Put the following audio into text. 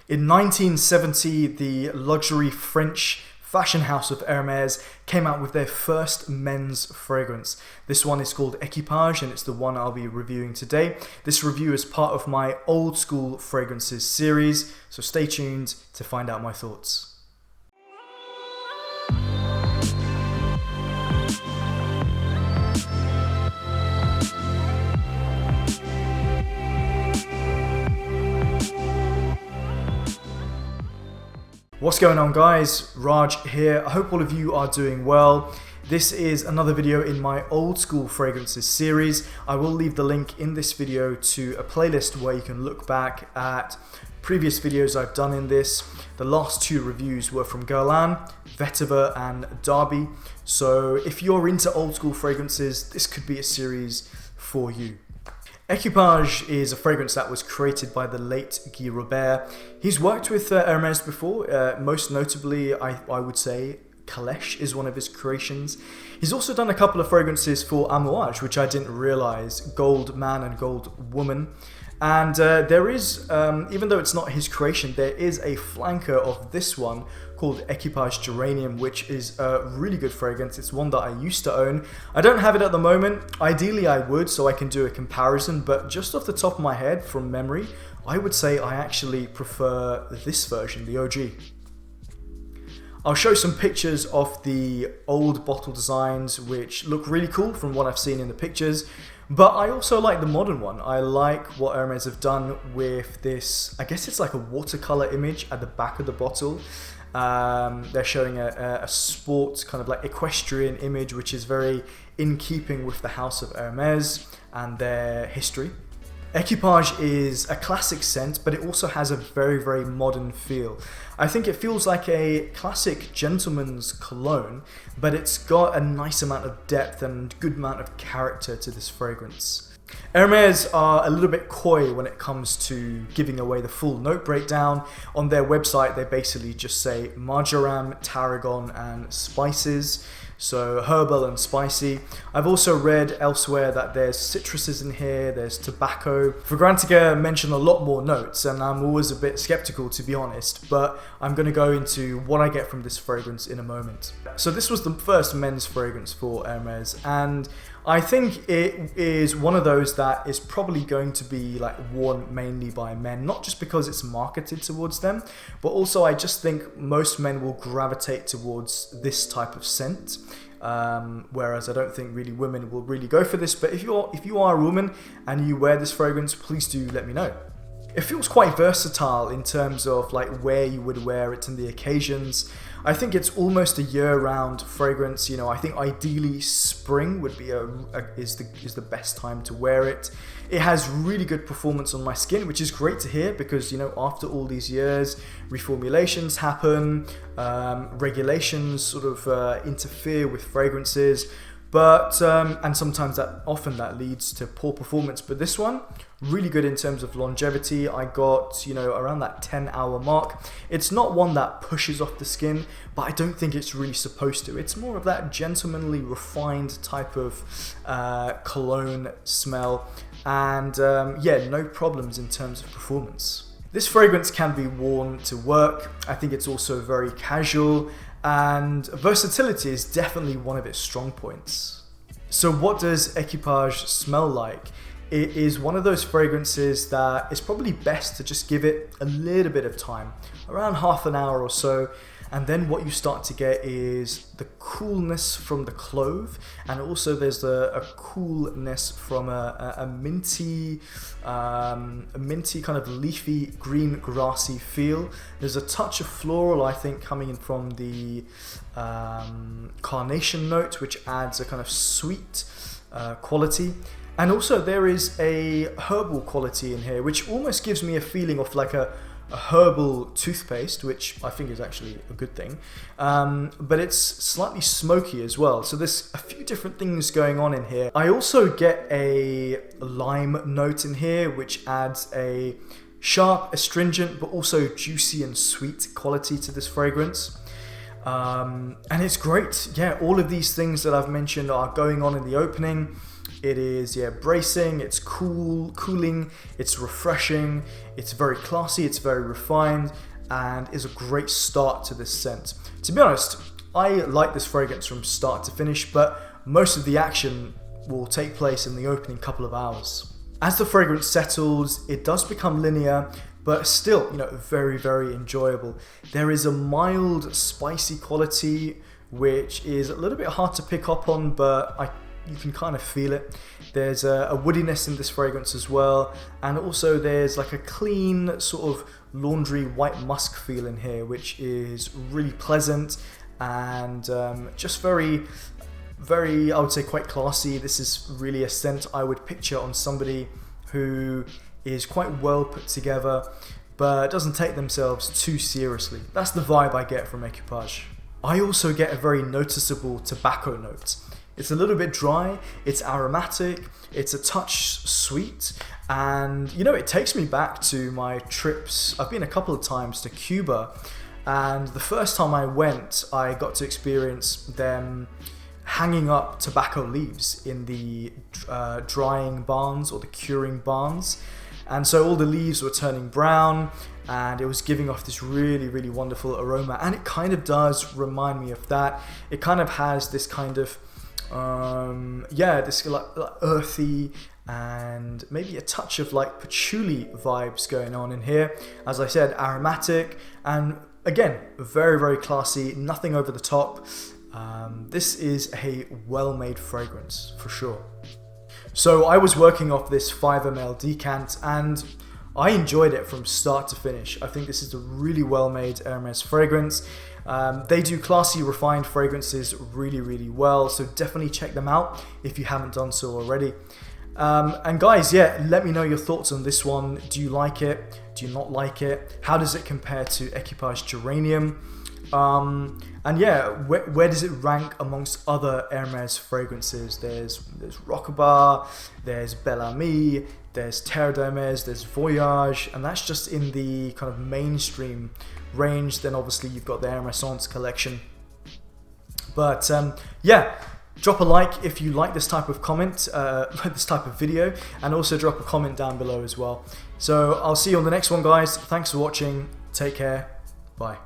In 1970, the luxury French fashion house of Hermes came out with their first men's fragrance. This one is called Equipage, and it's the one I'll be reviewing today. This review is part of my old school fragrances series, so stay tuned to find out my thoughts. What's going on, guys? Raj here. I hope all of you are doing well. This is another video in my old school fragrances series. I will leave the link in this video to a playlist where you can look back at previous videos I've done in this. The last two reviews were from Guerlain, Vetiver and Derby. So if you're into old school fragrances, this could be a series for you. Equipage is a fragrance that was created by the late Guy Robert. He's worked with Hermes before, most notably I would say Calèche is one of his creations. He's also done a couple of fragrances for Amouage, which I didn't realize, Gold Man and Gold Woman. And there is, even though it's not his creation, there is a flanker of this one called Equipage Geranium, which is a really good fragrance. It's one that I used to own. I don't have it at the moment. Ideally I would, so I can do a comparison, but just off the top of my head, from memory, I would say I actually prefer this version, the OG. I'll show some pictures of the old bottle designs, which look really cool from what I've seen in the pictures. But I also like the modern one. I like what Hermes have done with this, I guess it's like a watercolor image at the back of the bottle. They're showing a sport, kind of like equestrian image, which is very in keeping with the house of Hermes and their history. Equipage is a classic scent, but it also has a very, very modern feel. I think it feels like a classic gentleman's cologne, but it's got a nice amount of depth and good amount of character to this fragrance. Hermes are a little bit coy when it comes to giving away the full note breakdown. On their website, they basically just say marjoram, tarragon, and spices. So herbal and spicy. I've also read elsewhere that there's citruses in here, there's tobacco. Fragrantica mention a lot more notes, and I'm always a bit skeptical, to be honest, but I'm going to go into what I get from this fragrance in a moment. So this was the first men's fragrance for Hermes, and I think it is one of those that is probably going to be like worn mainly by men, not just because it's marketed towards them, but also I just think most men will gravitate towards this type of scent. Whereas I don't think really women will really go for this, but if you are a woman and you wear this fragrance, please do let me know. It feels quite versatile in terms of like where you would wear it and the occasions. I think it's almost a year-round fragrance. You know, I think ideally spring would be is the best time to wear it. It has really good performance on my skin, which is great to hear because, you know, after all these years, reformulations happen, regulations sort of interfere with fragrances. But and sometimes that leads to poor performance. But this one, really good in terms of longevity. I got, you know, around that 10-hour mark. It's not one that pushes off the skin, but I don't think it's really supposed to. It's more of that gentlemanly, refined type of cologne smell, and yeah, no problems in terms of performance. This fragrance can be worn to work. I think it's also very casual. And versatility is definitely one of its strong points. So what does Equipage smell like? It is one of those fragrances that is probably best to just give it a little bit of time, around half an hour or so, and then what you start to get is the coolness from the clove, and also there's a coolness from a minty kind of leafy green grassy feel. There's a touch of floral, I think, coming in from the carnation note, which adds a kind of sweet quality. And also there is a herbal quality in here, which almost gives me a feeling of like a herbal toothpaste, which I think is actually a good thing, but it's slightly smoky as well. So there's a few different things going on in here. I also get a lime note in here, which adds a sharp, astringent, but also juicy and sweet quality to this fragrance. And it's great. Yeah, all of these things that I've mentioned are going on in the opening. It is, yeah, bracing, it's cooling, it's refreshing, it's very classy, it's very refined, and is a great start to this scent. To be honest, I like this fragrance from start to finish, but most of the action will take place in the opening couple of hours. As the fragrance settles, it does become linear, but still, very, very enjoyable. There is a mild, spicy quality, which is a little bit hard to pick up on, but you can kind of feel it. There's a woodiness in this fragrance as well, and also there's like a clean sort of laundry white musk feel in here, which is really pleasant and just very, very, I would say, quite classy. This is really a scent I would picture on somebody who is quite well put together, but doesn't take themselves too seriously. That's the vibe I get from Equipage. I also get a very noticeable tobacco note. It's a little bit dry, it's aromatic, it's a touch sweet, and it takes me back to my trips. I've been a couple of times to Cuba, and the first time I went, I got to experience them hanging up tobacco leaves in the drying barns or the curing barns. And so all the leaves were turning brown, and it was giving off this really, really wonderful aroma. And it kind of does remind me of that. It kind of has this kind of this like earthy and maybe a touch of like patchouli vibes going on in here. As I said, aromatic, and again, very, very classy, nothing over the top. This is a well-made fragrance for sure. So I was working off this 5 ml decant, and I enjoyed it from start to finish. I think this is a really well-made Hermes fragrance. They do classy, refined fragrances really, really well, so definitely check them out if you haven't done so already. And guys, yeah, let me know your thoughts on this one. Do you like it? Do you not like it? How does it compare to Equipage Geranium? And yeah, where does it rank amongst other Hermes fragrances? There's Rockbar, there's Bel Ami, there's Terre d'Hermes, there's Voyage, and that's just in the kind of mainstream range. Then obviously you've got the Hermescence collection. But yeah, drop a like if you like this type of comment, this type of video, and also drop a comment down below as well. So I'll see you on the next one, guys. Thanks for watching. Take care. Bye.